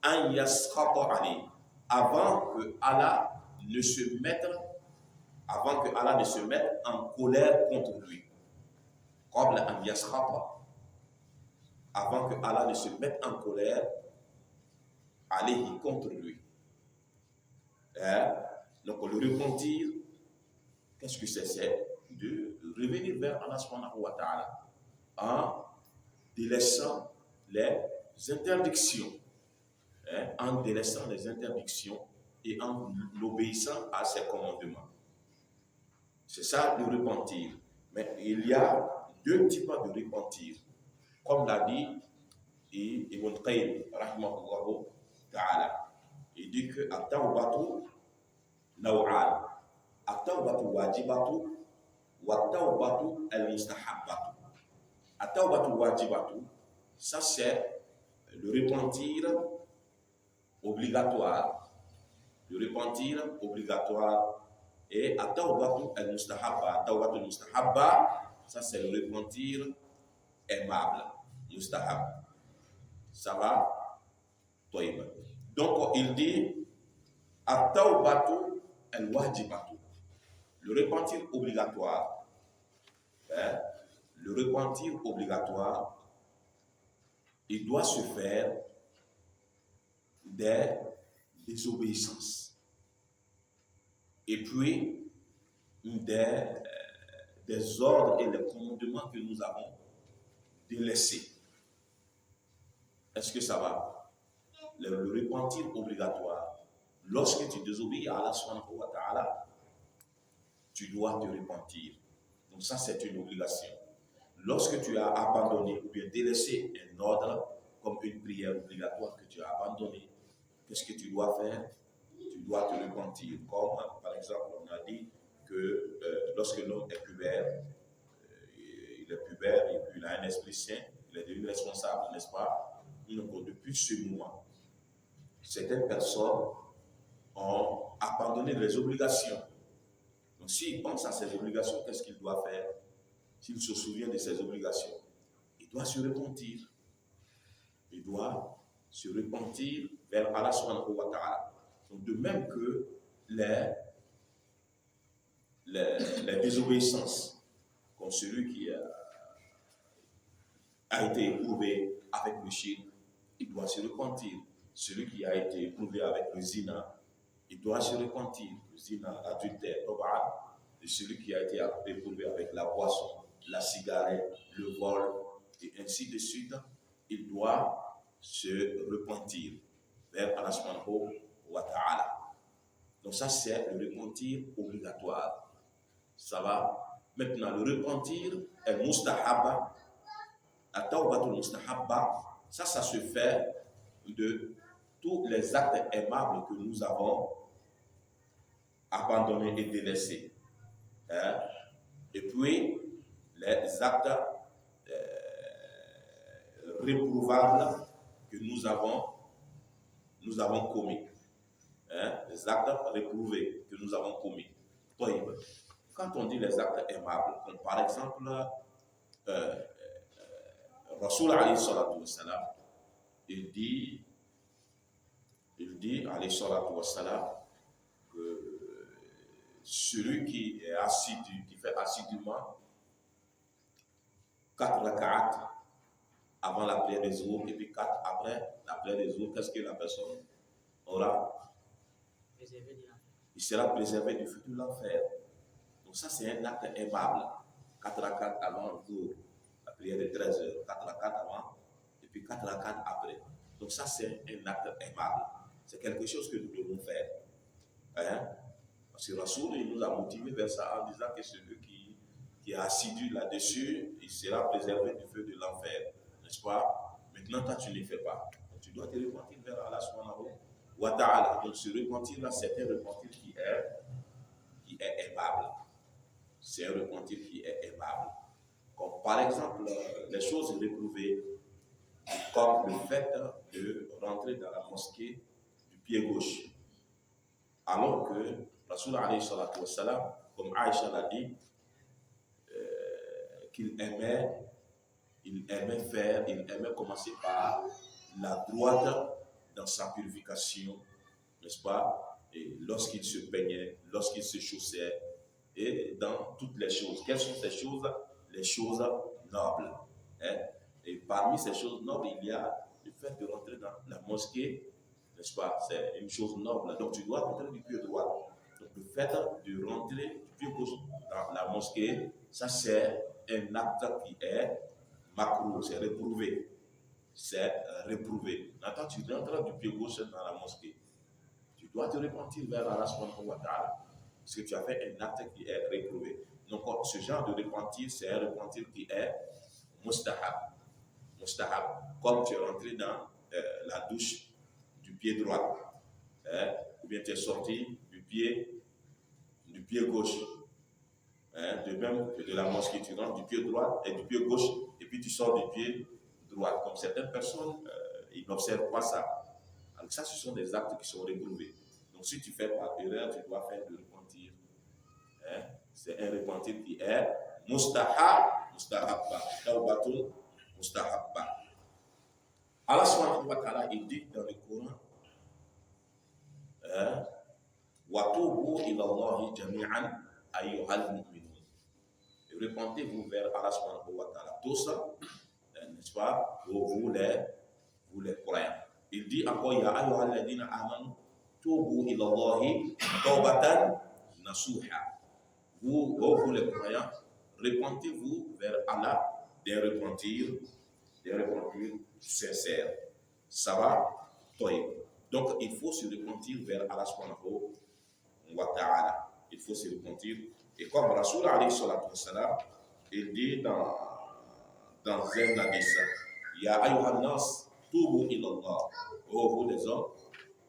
أن يسخط عليه, avant que Allah ne se mette en colère contre lui. قبل أن يسخط, avant que Allah ne se mette en colère alayhi, contre lui. Donc le repentir, qu'est-ce que c'est? C'est de revenir vers Allah subhanahu wa ta'ala en délaissant les interdictions, en délaissant les interdictions et en obéissant à ses commandements. C'est ça le repentir. Mais il y a deux types de repentir. Comme l'a dit Ibn Qayyim, rahimahullah ta'ala. Il dit que at-tawbatu naw'an. At-tawbatu wajibatu wa at-tawbatu al-mustahabbatu. At-tawbatu wajibatu, ça c'est le repentir obligatoire. Le repentir obligatoire. Et at-tawbatu al-mustahabba. At-tawbatu al-mustahabba, ça c'est le repentir aimable. Mustahab. Ça va? Toïba. Donc il dit at-tawbatu al-wajibatu. Le repentir obligatoire. Le repentir obligatoire, il doit se faire des désobéissances. Et puis des ordres et des commandements que nous avons délaissés. Est-ce que ça va? Le repentir obligatoire. Lorsque tu désobéis à Allah subhanahu wa ta'ala, tu dois te repentir. Donc ça, c'est une obligation. Lorsque tu as abandonné ou bien délaissé un ordre, comme une prière obligatoire que tu as abandonné, qu'est-ce que tu dois faire? Tu dois te repentir. Comme, par exemple, on a dit que lorsque l'homme est pubère, il est pubère et puis il a un esprit saint, il est devenu responsable, n'est-ce pas? Donc, depuis ce moment, certaines personnes ont abandonné les obligations. Donc, s'il pense à ses obligations, qu'est-ce qu'il doit faire? S'il se souvient de ses obligations, il doit se repentir. Il doit se repentir vers Allah subhanahu wa ta'ala. Donc, de même que les désobéissances, comme celui qui a été éprouvé avec le shirk, il doit se repentir. Celui qui a été éprouvé avec le zina, il doit se repentir. Le zina, l'adultère, et celui qui a été éprouvé avec la boisson, la cigarette, le vol, et ainsi de suite, il doit se repentir vers Allah subhanahu wa ta'ala. Donc ça, c'est le repentir obligatoire. Ça va? Maintenant, le repentir est mustahabba. At-tawbatul mustahabba, ça se fait de tous les actes aimables que nous avons abandonnés et délaissés. Hein? Et puis, les actes réprouvables que nous avons commis. Hein? Les actes réprouvés que nous avons commis. Quand on dit les actes aimables, comme par exemple, Rasoul alayhi salatu wassalam, il dit alayhi salatu wassalam, que celui qui est assidu, qui fait assidûment 4 raka'at avant la prière des jours et puis 4 après la prière des jours, qu'est-ce que la personne aura? Il sera préservé du feu de l'enfer. Donc ça, c'est un acte aimable. 4 raka'at avant le jour, la prière de 13 heures, 4 raka'at avant et puis 4 raka'at après. Donc ça, c'est un acte aimable. C'est quelque chose que nous devons faire. Hein? Parce que Rasoul, il nous a motivé vers ça en disant que celui qui est assidu là-dessus, il sera préservé du feu de l'enfer. N'est-ce pas? Maintenant, toi, tu ne le fais pas. Donc, tu dois te repentir vers Allah subhanahu wa ta'ala. Donc, ce repentir-là, c'est un repentir qui est aimable. C'est un repentir qui est aimable. Comme par exemple, les choses réprouvées, comme le fait de rentrer dans la mosquée du pied gauche. Alors que Rasoul alayhi salatu wassalam, comme Aïcha l'a dit, qu'il aimait commencer par la droite dans sa purification, n'est-ce pas? Et lorsqu'il se peignait, lorsqu'il se chaussait, et dans toutes les choses. Quelles sont ces choses? Les choses nobles. Hein? Et parmi ces choses nobles, il y a le fait de rentrer dans la mosquée, n'est-ce pas? C'est une chose noble. Donc tu dois rentrer du pied droit. Donc le fait de rentrer du pied gauche dans la mosquée, ça c'est un acte qui est macro, c'est réprouvé. C'est réprouvé. Maintenant tu rentres du pied gauche dans la mosquée. Tu dois te repentir vers Allah subhanahu wa ta'ala. Parce que tu as fait un acte qui est réprouvé. Donc ce genre de repentir, c'est un repentir qui est mustahab. Mustahab. Comme tu es rentré dans la douche du pied droit, hein, ou bien tu es sorti du pied gauche, hein, de même que de la mosquée, tu rentres du pied droit et du pied gauche, et puis tu sors du pied droit. Comme certaines personnes, ils n'observent pas ça. Alors ça, ce sont des actes qui sont réprouvés. Donc si tu fais par erreur, tu dois faire le repentir. Hein? C'est un repentir qui est mustahab, mustahabba, tawbatun, mustahabba. Allah subhanahu wa ta'ala, il dit dans le Coran, Watubu ila Allahi jami'an ayyuhal mu'minun. Repentez-vous vers Allah subhanahu wa ta'ala. Tous, n'est-ce pas, vous les croyants. Il dit encore, Ya ayyuhal ladina amanu, tubu ila Allahi tawbatan nasuha. Vous les croyants, repentez-vous vers Allah des repentirs sincères. Ça va? Donc, il faut se repentir vers Allah subhanahu wa ta'ala. Il faut se repentir. Et comme Rasoul alayhi salatu wassalam, il dit dans un hadith, Ya ayyuhan nas, tubu ilallah. Oh, vous les hommes,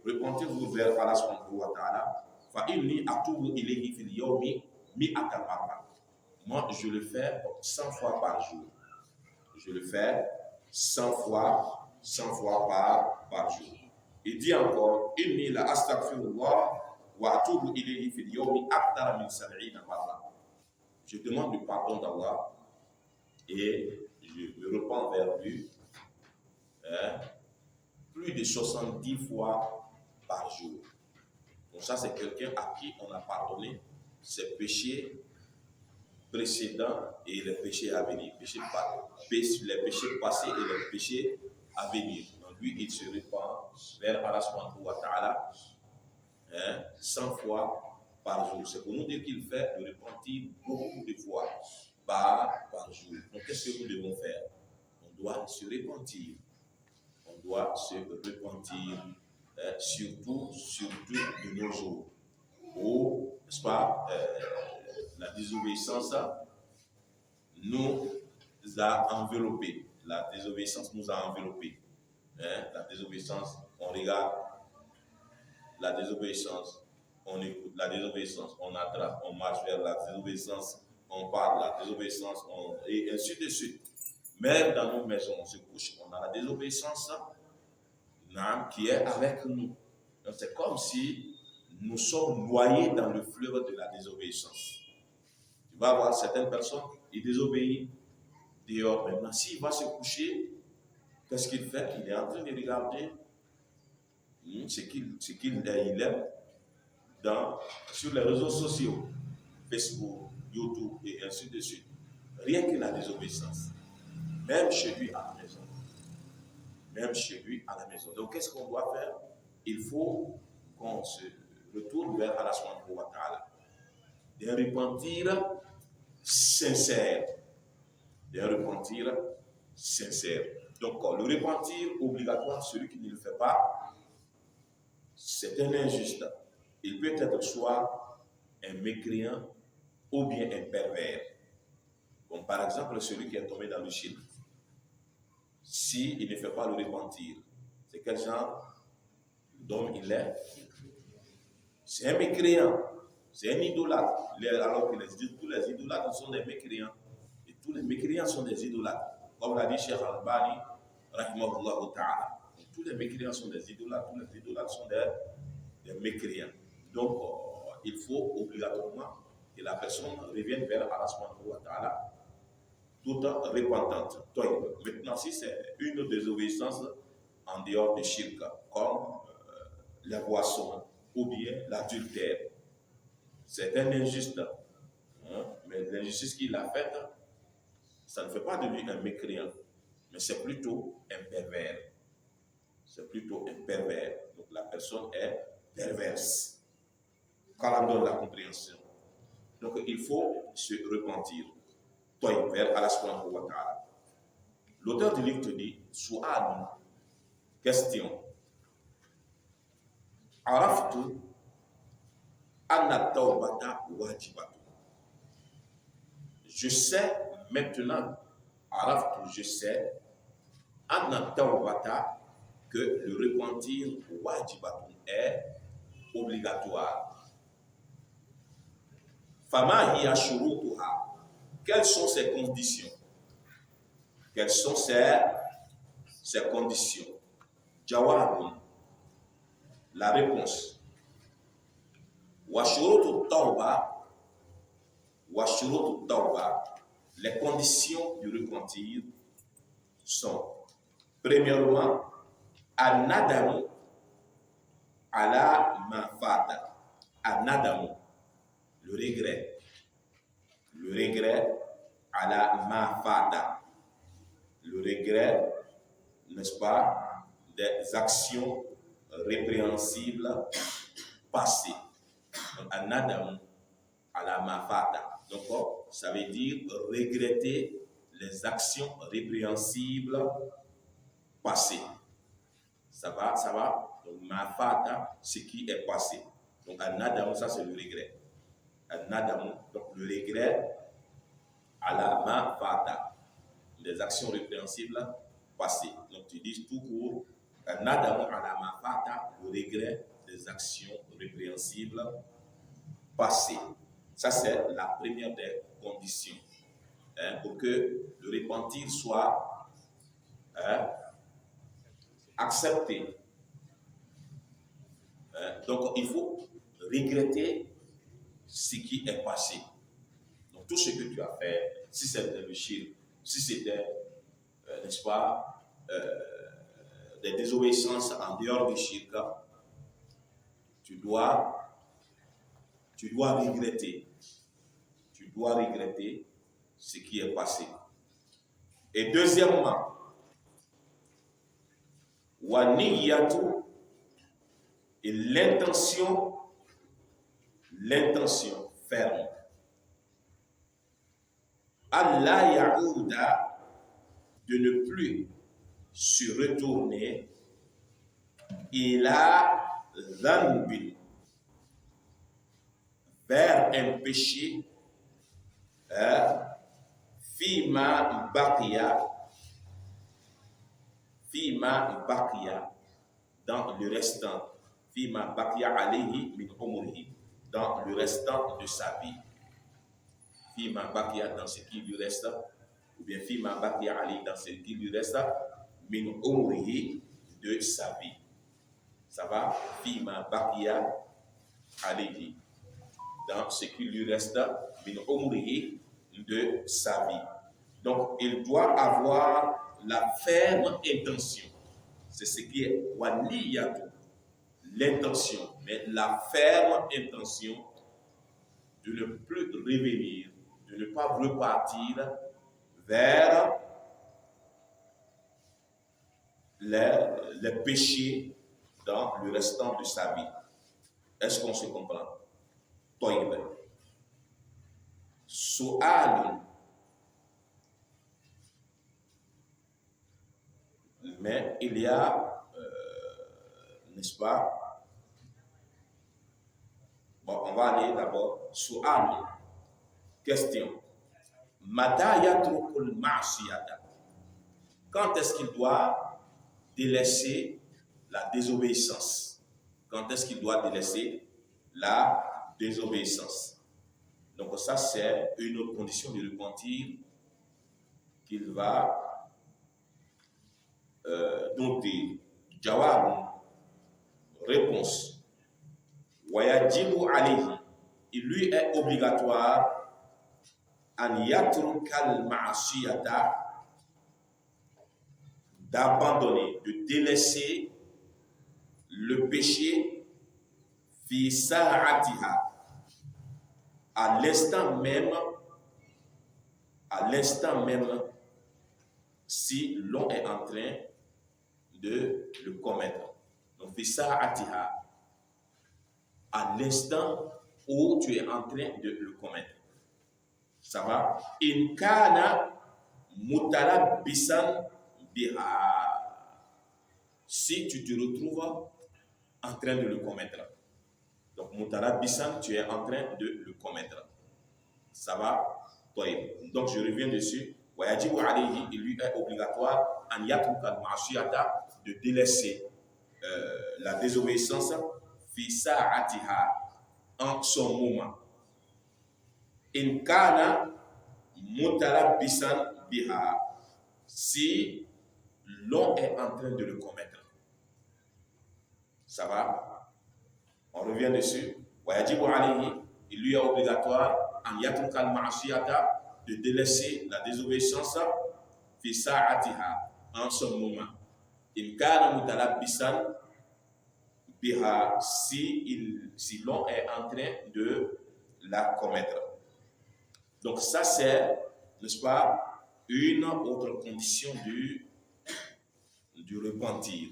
repentez-vous vers Allah subhanahu wa ta'ala. Fa inni atubu ilayhi fil yawmi mi'ata marra. Moi, je le fais 100 fois par jour. Je le fais 100 fois par jour. Il dit encore, inni la astaghfirullah wa atubu ilayhi fil yawmi akthara min 70 marra. Je demande le pardon d'Allah et je me repens vers lui plus de 70 fois par jour. Donc ça, c'est quelqu'un à qui on a pardonné ses péchés précédents et les péchés à venir. Les péchés passés et les péchés à venir. Donc lui, il se repent vers Allah subhanahu wa ta'ala 100 fois par jour. C'est pour nous dire qu'il fait le repentir beaucoup de fois par jour. Donc qu'est-ce que nous devons faire? On doit se repentir. On doit se repentir surtout de nos jours. Où, n'est-ce pas, la désobéissance nous a enveloppés. La désobéissance nous a enveloppés. La désobéissance, on regarde la désobéissance on écoute. La désobéissance, on attrape, on marche vers la désobéissance, on parle la désobéissance, et ainsi de suite. Même dans nos maisons, on se couche, on a la désobéissance qui est avec nous. Donc c'est comme si nous sommes noyés dans le fleuve de la désobéissance. Tu vas voir certaines personnes, ils désobéissent dehors. Maintenant, s'il va se coucher, qu'est-ce qu'il fait? Il est en train de regarder ce qu'il aime sur les réseaux sociaux, Facebook, YouTube et ainsi de suite. Rien que la désobéissance. Même chez lui à la maison. Même chez lui à la maison. Donc, qu'est-ce qu'on doit faire? Il faut qu'on se retourne vers Allah subhanahu wa ta'ala. D'un repentir sincère. D'un repentir sincère. Donc, le repentir obligatoire, celui qui ne le fait pas, c'est un injuste. Il peut être soit un mécréant ou bien un pervers. Comme par exemple celui qui est tombé dans le shirk. S'il ne fait pas le repentir, c'est quel genre d'homme il est? C'est un mécréant, c'est un idolâtre. Alors que tous les idolâtres sont des mécréants. Et tous les mécréants sont des idolâtres. Comme l'a dit Cheikh Al-Bani, rahimahullah ta'ala. Tous les mécréants sont des idolâtres, tous les idolâtres sont des mécréants. Donc, il faut obligatoirement que la personne revienne vers Allah subhanahu wa ta'ala tout repentante. Maintenant, si c'est une désobéissance en dehors de shirk, comme la boisson ou bien l'adultère, c'est un injuste. Mais l'injustice qu'il a faite, ça ne fait pas de lui un mécréant, mais c'est plutôt un pervers. C'est plutôt un pervers. Donc la personne est perverse. Quand on donne la compréhension. Donc il faut se repentir. Vers Allah subhanahu wa ta'ala. L'auteur du livre te dit, Su'al, question. Araftu anna tawbata wajibatu. Je sais maintenant, araftu, je sais, anna tawbata, que le repentir wajibatu est obligatoire. Fama hiya shurutuha. Quelles sont ces conditions? Quelles sont ces conditions? Jawab, la réponse. Wa shurutu tawba, les conditions du repentir sont, premièrement, an-nadamu ala ma fata. An-nadamu, le regret. Le regret à la mafata. Le regret, n'est-ce pas, des actions répréhensibles passées. Un adam à la mafata. Donc, ça veut dire regretter les actions répréhensibles passées. Ça va. Donc, mafata, ce qui est passé. Donc, un adam, ça c'est le regret. Nadam, donc le regret à la mafata, les actions répréhensibles passées. Donc tu dis tout court, Nadam à la mafata, le regret des actions répréhensibles passées. Ça c'est la première des conditions pour que le repentir soit accepté. Donc il faut regretter ce qui est passé. Donc tout ce que tu as fait, si c'était le shirk, si c'était, n'est-ce pas, des désobéissances en dehors du shirk, tu dois regretter. Tu dois regretter ce qui est passé. Et deuxièmement, wa niyatu, et l'intention ferme. Allah ya'ouda, de ne plus se retourner ila dhanbin, vers un péché, fima baqiya, dans le restant, Fima baqiya alayhi min umrihi, dans le restant de sa vie. Fima baqiya, dans ce qui lui reste, ou bien fima baqiya alayhi, dans ce qui lui reste, min umrihi, de sa vie. Ça va? Fima baqiya alayhi, dans ce qui lui reste, min umrihi, de sa vie. Donc, il doit avoir la ferme intention. C'est ce qui est waliyatu, l'intention, mais la ferme intention de ne plus revenir, de ne pas repartir vers les péchés dans le restant de sa vie. Est-ce qu'on se comprend? Toïb. Su'al. Mais il y a, n'est-ce pas? Bon, on va aller d'abord. Su'al. Question. Mata yatrukul ma'siyata. Quand est-ce qu'il doit délaisser la désobéissance? Quand est-ce qu'il doit délaisser la désobéissance? Donc ça, c'est une autre condition de repentir qu'il va noter. Jawab, réponse. Wayajibu alayhi, il lui est obligatoire an yatrukal ma'asiyata, d'abandonner, de délaisser le péché fi sa'atiha, à l'instant même, si l'on est en train de le commettre. Donc, fi sa'atiha, à l'instant où tu es en train de le commettre. Ça va? In kana mutalabbisan biha, si tu te retrouves en train de le commettre. Donc, mutalabbisan, tu es en train de le commettre. Ça va? Donc, je reviens dessus. Wayajibu alayhi, il lui est obligatoire an yatruka al-ma'siyata, de délaisser la désobéissance fi sa'atiha, en son moment. In kana mutalabbisan biha, si l'on est en train de le commettre. Ça va? On revient dessus. Wayajibu alayhi, il lui est obligatoire an yatruka al-ma'siyata, de délaisser la désobéissance fi sa'atiha, en son moment. In kana mutalabbisan biha, si l'on est en train de la commettre. Donc ça, c'est, n'est-ce pas, une autre condition du repentir.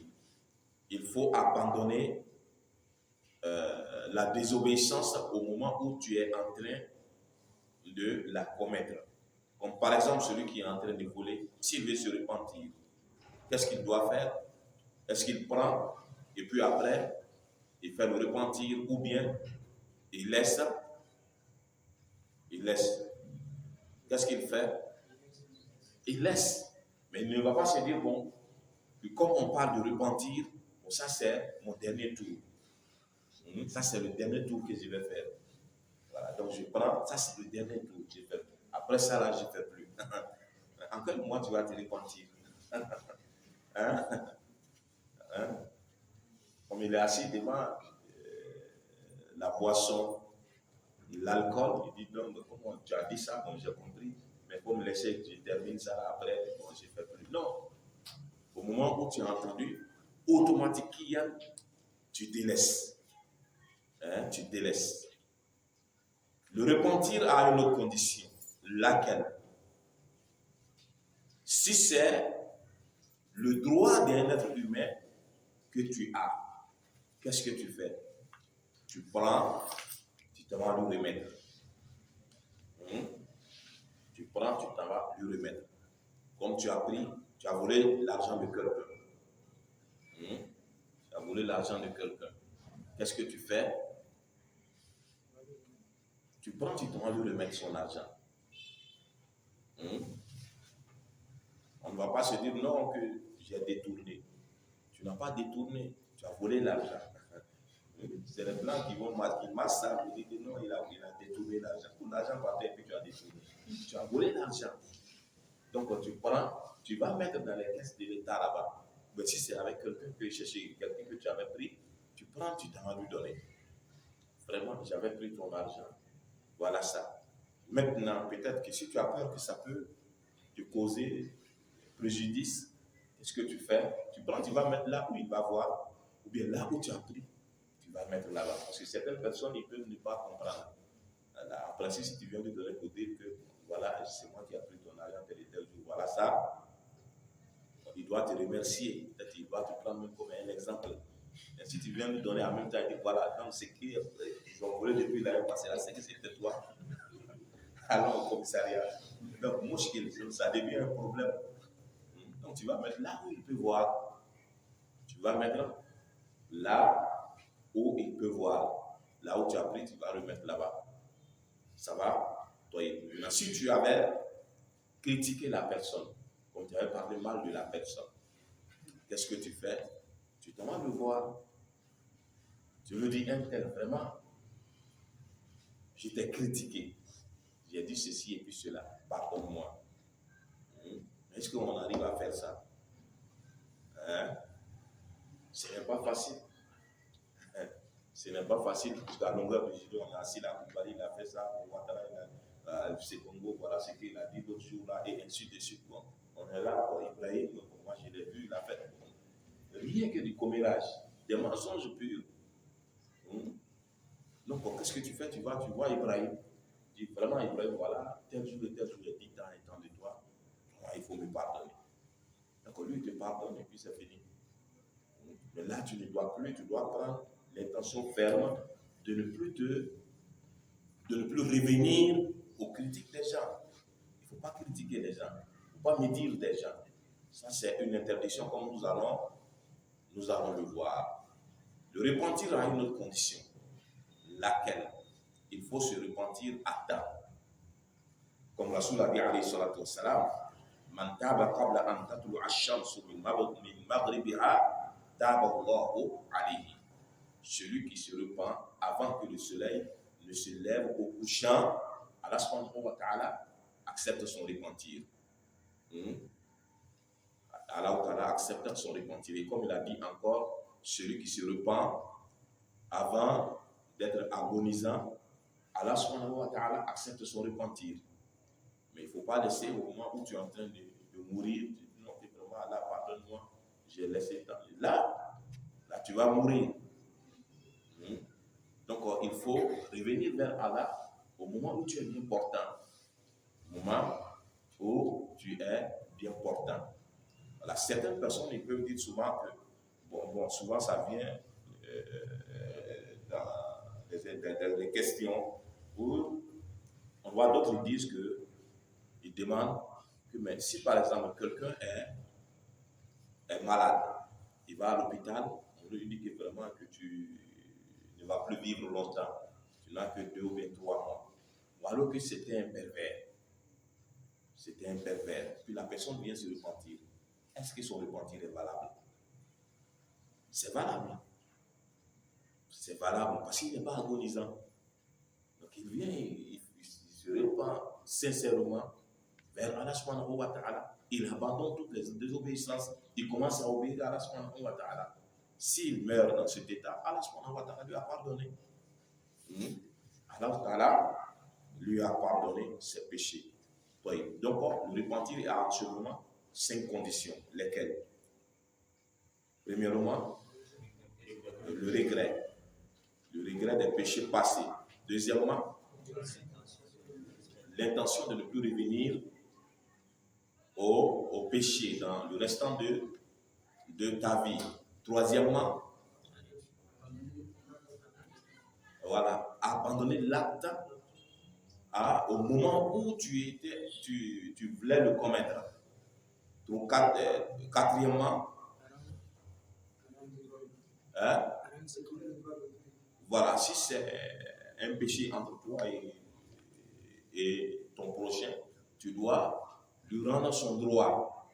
Il faut abandonner la désobéissance au moment où tu es en train de la commettre. Comme par exemple celui qui est en train de voler, s'il veut se repentir, qu'est-ce qu'il doit faire? Est-ce qu'il prend et puis après il fait le repentir, ou bien il laisse? Il laisse. Qu'est-ce qu'il fait? Il laisse. Mais il ne va pas se dire, bon, comme on parle de repentir, bon, ça c'est mon dernier tour. Ça c'est le dernier tour que je vais faire. Voilà, donc je prends, ça c'est le dernier tour que je fais. Après ça là, je ne fais plus. En quel moment tu vas te repentir? Hein? Hein? Comme il est assis devant la boisson, l'alcool, il dit non, comment tu as dit ça? Bon, j'ai compris, mais pour me laisser, je termine ça après, bon, je ne fais plus. Non. Au moment où tu as entendu, automatiquement, tu délaisses. Hein? Tu délaisses. Le repentir a une autre condition. Laquelle? Si c'est le droit d'un être humain que tu as, qu'est-ce que tu fais? Tu prends, tu t'en vas lui remettre. Tu prends, tu t'en vas lui remettre. Comme tu as pris, tu as volé l'argent de quelqu'un. Tu as volé l'argent de quelqu'un. Qu'est-ce que tu fais? Tu prends, tu t'en vas lui remettre son argent. On ne va pas se dire non que j'ai détourné. Tu n'as pas détourné, tu as volé l'argent. C'est les blancs qui vont marquent ça, ils disent que non, il a détourné l'argent. Tout l'argent va faire que tu as détourné. Tu as volé l'argent. Donc tu prends, tu vas mettre dans les caisses de l'État là-bas. Mais si c'est avec quelqu'un que chercher, quelqu'un que tu avais pris, tu prends, tu t'en vas lui donner. Vraiment, j'avais pris ton argent. Voilà ça. Maintenant, peut-être que si tu as peur que ça peut te causer préjudice, qu'est-ce que tu fais? Tu prends, tu vas mettre là où il va voir, ou bien là où tu as pris, tu vas mettre là-bas. Parce que certaines personnes, ils peuvent ne pas comprendre. En principe, si tu viens de leur côté que voilà, c'est moi qui ai pris ton argent tel et tel jour, voilà ça, il doit te remercier. Peut-être qu'il doit te prendre comme un exemple. Et si tu viens lui donner en même temps, il dit voilà, donc c'est qu'ils ont volé depuis l'année passée, là, c'est que c'était toi. Allons au commissariat. Donc, mouchkil, ça devient un problème. Donc, tu vas mettre là où il peut voir. Tu vas mettre là où il peut voir. Là où tu as pris, tu vas remettre là-bas. Ça va? Toi, maintenant, si tu avais critiqué la personne, comme tu avais parlé mal de la personne, qu'est-ce que tu fais? Tu t'en vas le voir. Tu me dis, un tel, vraiment, je t'ai critiqué. J'ai dit ceci et puis cela. Pardonne-moi. Est-ce qu'on arrive à faire ça? Hein? Ce n'est pas facile. Ce n'est pas facile, parce qu'à longueur de journée, on a assis là, il a fait ça, Ouattara, c'est Congo, voilà ce qu'il a dit l'autre jour là, et ainsi de suite. Bon, on est là pour Ibrahim, moi je l'ai vu, il a fait. Rien que du commérage, des mensonges purs. Donc, qu'est-ce que tu fais? Tu vois Ibrahim. Tu dis vraiment, Ibrahim, voilà, tel jour et tel jour, il dit tant et tant de toi. Il faut me pardonner. Donc, lui, il te pardonne et puis c'est fini. Mais là, tu ne dois plus, tu dois prendre l'intention ferme de ne plus revenir aux critiques des gens. Il ne faut pas critiquer les gens. Il ne faut pas médire des gens. Ça, c'est une interdiction comme nous allons le voir. Le repentir a une autre condition, laquelle il faut se repentir à temps. Comme Rasoul a dit, alayhi salatu wassalam, man taba qabla an tatlu ash-shamsu min maghribiha taba Allahu alayhi. Celui qui se repent avant que le soleil ne se lève au couchant, Allah subhanahu wa ta'ala accepte son repentir. Allah ta'ala accepte son repentir. Et comme il a dit encore, celui qui se repent avant d'être agonisant, Allah subhanahu wa ta'ala accepte son repentir. Mais il ne faut pas laisser au moment où tu es en train de mourir, tu dis non, vraiment, Allah, pardonne-moi, j'ai laissé tant. Là, tu vas mourir. Donc, il faut revenir vers Allah au moment où tu es bien portant. Au moment où tu es bien portant. Voilà, certaines personnes, ils peuvent dire souvent que, souvent ça vient dans les questions où on voit d'autres qui disent ils demandent que, mais si par exemple quelqu'un est malade, il va à l'hôpital, on lui dit que vraiment que tu ne vas plus vivre longtemps, tu n'as que 2 ou bien 3 mois. Ou alors que c'était un pervers. C'était un pervers. Puis la personne vient se repentir. Est-ce que son repentir est valable? C'est valable. C'est valable parce qu'il n'est pas agonisant. Donc il vient, il se repent sincèrement vers Allah subhanahu wa ta'ala. Il abandonne toutes les désobéissances. Il commence à obéir à Allah subhanahu wa ta'ala. S'il meurt dans cet état, Allah subhanahu wa ta'ala lui a pardonné. Allah ta'ala lui a pardonné ses péchés. Donc, le repentir a actuellement 5 conditions. Lesquelles? Premièrement, le regret. Le regret des péchés passés. Deuxièmement, l'intention de ne plus revenir au péché dans le restant de ta vie. Troisièmement, voilà, abandonner l'acte au moment où tu voulais le commettre. Donc, quatrièmement, voilà, si c'est un péché entre toi et ton prochain, tu dois lui rendre son droit.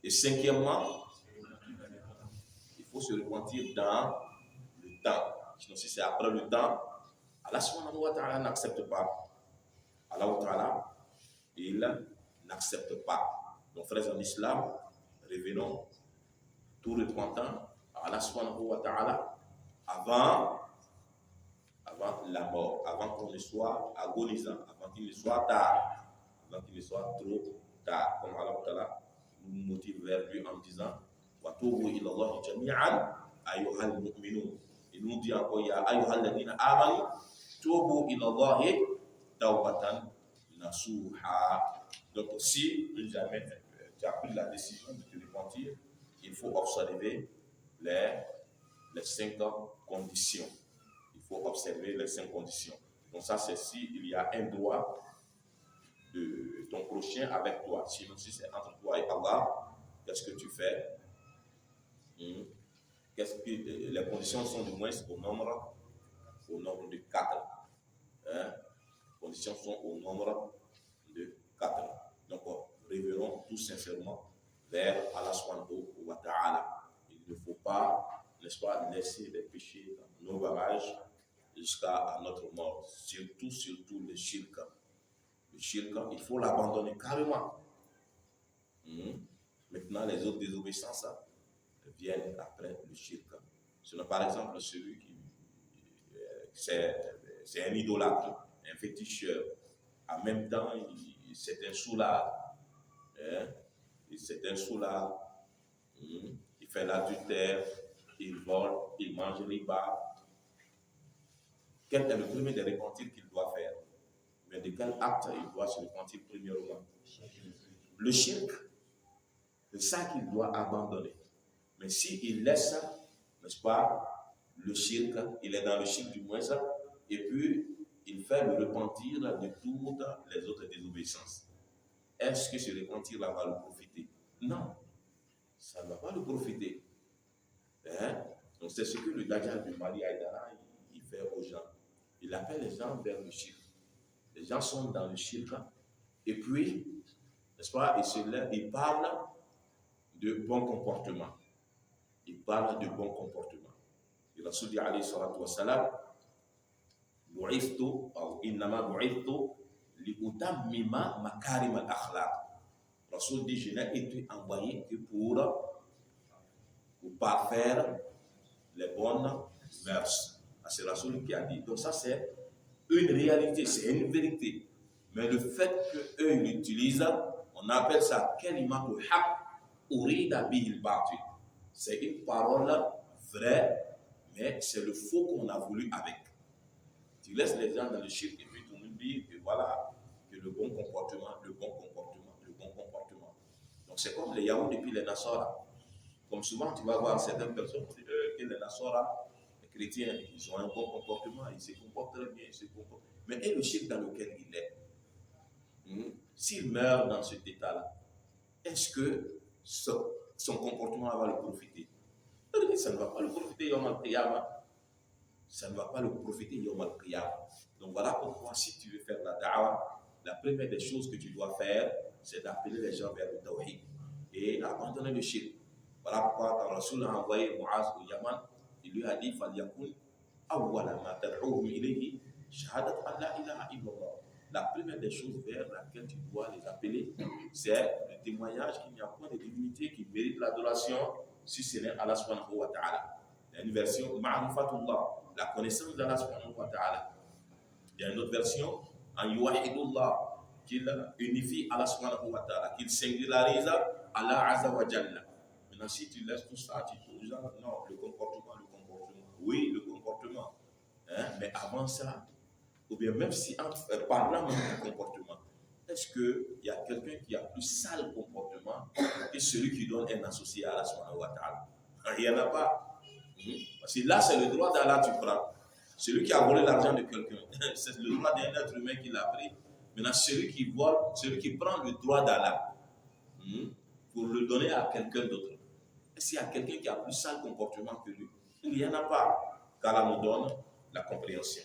Et cinquièmement, il faut se repentir dans le temps. Sinon, si c'est après le temps, Allah subhanahu wa ta'ala n'accepte pas. Allah ta'ala, il n'accepte pas. Donc, frères en islam, revenons tout repentant à Allah subhanahu wa ta'ala avant la mort, avant qu'on ne soit agonisant, avant qu'il ne soit tard, avant qu'il ne soit trop tard. Comme Allah ta'ala nous motive vers lui en disant وَتُوبُوا إِلَى اللَّهِ جَمِيعًا أَيُّهَا الْمُؤْمِنُونَ. Il nous dit encore يَا أَيُّهَا الَّذِينَ آمَنُوا توبوا إلى الله توبة نصوحا. Donc si jamais tu as pris la décision de te repentir, il faut observer les 5 conditions. Il faut observer les 5 conditions. Donc ça c'est s'il y a un droit de ton prochain avec toi. Sinon si c'est entre toi et Allah, qu'est-ce que tu fais? Les conditions sont du moins au nombre de 4. Les conditions sont au nombre de 4. Donc, revenons tout sincèrement vers Allah subhanahu wa ta'ala. Il ne faut pas, n'est-ce pas, laisser les péchés dans nos bagages jusqu'à notre mort. Surtout le shirk. Le shirk, il faut l'abandonner carrément. Maintenant, les autres désobéissances viennent après le shirk. Sinon, par exemple, celui qui c'est un idolâtre, un féticheur. En même temps, c'est un soulard. C'est un soulard. Il fait l'adultère, il vole, il mange riba. Quel est le premier des repentirs qu'il doit faire? Mais de quel acte il doit se repentir premièrement? Le shirk, c'est ça qu'il doit abandonner. Mais s'il laisse ça, n'est-ce pas, le shirk, il est dans le shirk du moins ça, et puis il fait le repentir de toutes les autres désobéissances. Est-ce que ce repentir-là va le profiter? Non, ça ne va pas le profiter. Donc c'est ce que le Dajjal du Mali Haïdara, il fait aux gens. Il appelle les gens vers le shirk. Les gens sont dans le shirk, et puis, n'est-ce pas, il parle de bon comportement. Il parle de bon comportement. Et Rasul dit alayhi salatu wa salam, bu'ithtu ou innama bu'ithtu li utammima makarim al-akhlaq. Rasul dit, je n'ai été envoyé que pour parfaire les bonnes mœurs. C'est Rasul qui a dit. Donc ça c'est une réalité, c'est une vérité. Mais le fait qu'eux l'utilisent, on appelle ça kalimatul haq urida bihil batil. C'est une parole vraie, mais c'est le faux qu'on a voulu avec. Tu laisses les gens dans le shirk et puis tu nous dis que voilà, que le bon comportement. Donc c'est comme les Yahoud et puis les Nasara. Comme souvent tu vas voir certaines personnes qui disent que les Nasara, les chrétiens, ils ont un bon comportement, ils se comportent très bien, mais et le shirk dans lequel il est, s'il meurt dans cet état-là, est-ce que son comportement va le profiter? Ça ne va pas le profiter Yom al-Qiyamah. Ça ne va pas le profiter Yom al-Qiyamah. Donc voilà pourquoi si tu veux faire la da'wah, la première des choses que tu dois faire, c'est d'appeler les gens vers le tawhid et abandonner le shirk. Voilà pourquoi quand Rasul a envoyé Muaz au Yaman, il lui a dit فَلْيَكُنْ أَوَّلَ مَا تَدْعُوهُمْ إِلَيْهِ شَهَادَةَ أَنْ لَا إِلَهَ إِلَّا اللَّهُ. La première des choses vers laquelle tu dois les appeler, c'est le témoignage qu'il n'y a point de divinité qui mérite l'adoration si ce n'est Allah subhanahu wa ta'ala. Il y a une version ma'rifatullah, la connaissance d'Allah subhanahu wa ta'ala. Il y a une autre version en yuwahidullah, qu'il unifie Allah subhanahu wa ta'ala, qu'il singularise Allah azza wa jalla. Maintenant si tu laisses tout ça, tu te dis non, le comportement. Oui, le comportement. Mais avant ça, ou bien même si en parlant même du comportement, est-ce qu'il y a quelqu'un qui a plus sale comportement que celui qui donne un associé à Allah subhanahu wa ta'ala? Il n'y en a pas. Parce que là, c'est le droit d'Allah, tu prends. Celui qui a volé l'argent de quelqu'un, c'est le droit d'un être humain qui l'a pris. Maintenant, celui qui vole, celui qui prend le droit d'Allah pour le donner à quelqu'un d'autre, est-ce qu'il y a quelqu'un qui a plus sale comportement que lui? Il n'y en a pas. Qu'Allah nous donne la compréhension.